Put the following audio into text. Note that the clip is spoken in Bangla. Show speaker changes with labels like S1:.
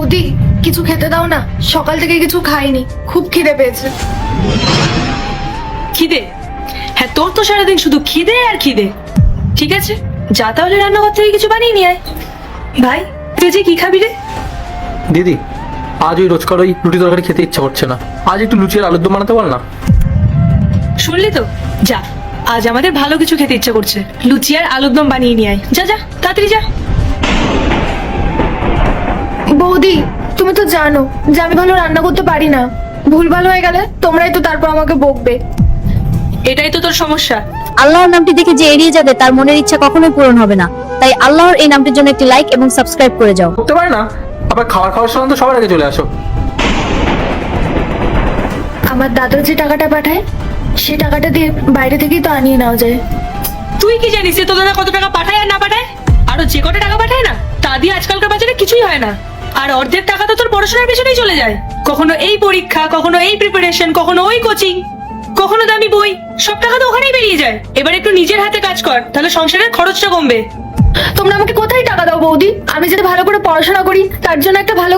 S1: বৌদি কিছু খেতে দাও না, সকাল থেকে কিছু খাইনি, খুব খিদে পেয়েছে।
S2: খিদে? হ্যাঁ, তোর তো সারাদিন শুধু খিদে আর খিদে। ঠিক আছে, যা তাহলে রান্নাঘর থেকে কিছু বানিয়ে নিয়ে আয়। ভাই, তুই যে কি খাবি রে?
S3: দিদি, আজ ওই রোজকার ওই রুটি তরকারি খেতে ইচ্ছা করছে না, আজ একটু লুচি আর আলুর দম বানাতে পার না?
S2: শুনলি তো, যা, আজ আমাদের ভালো কিছু খেতে ইচ্ছা করছে, লুচি আর আলুর দম বানিয়ে নিয়ে আয়। যা যা, তাড়াতাড়ি যা।
S1: বৌদি তুমি তো জানো যে আমি ভালো রান্না করতে পারি না, ভুলভাল হয়ে গেলে তোমরাই তো তারপর আমাকে বকবে।
S2: এটাই তো তোর সমস্যা।
S4: আল্লাহর নামটি দেখে যে এড়িয়ে যাবে তার মনের ইচ্ছা কখনোই পূরণ হবে না। তাই আল্লাহর এই নামটির জন্য একটি লাইক এবং সাবস্ক্রাইব করে যাও।
S3: করতে পারে না, আবার খাওয়ার সময় তো সবার আগে চলে আসো।
S1: আমার দাদা যে টাকাটা পাঠায় সেই টাকাটা দিয়ে বাইরে থেকেই তো আনিয়ে নেওয়া যায়।
S2: তুই কি জানিস যে তোর দাদা কত টাকা পাঠায় আর না পাঠায়? আরো যে কত টাকা পাঠায় না, তা দিয়ে আজকালকার বাজারে কিছুই হয় না। আর অর্ধেক টাকা তো তোর পড়াশোনার পেছনেই চলে যায়। কখনো এই পরীক্ষা, কখনো এই প্রিপারেশন, কখনো ওই কোচিং, কখনো দামি বই, সব টাকা তো ওখানেই বেরিয়ে যায়। এবার একটু নিজের হাতে কাজ কর, তাহলে সংসারের খরচটা কমবে।
S1: তোমরা আমাকে কোথায় টাকা দাও বৌদি? আমি যদি ভালো করে পড়াশোনা করি তার জন্য একটা ভালো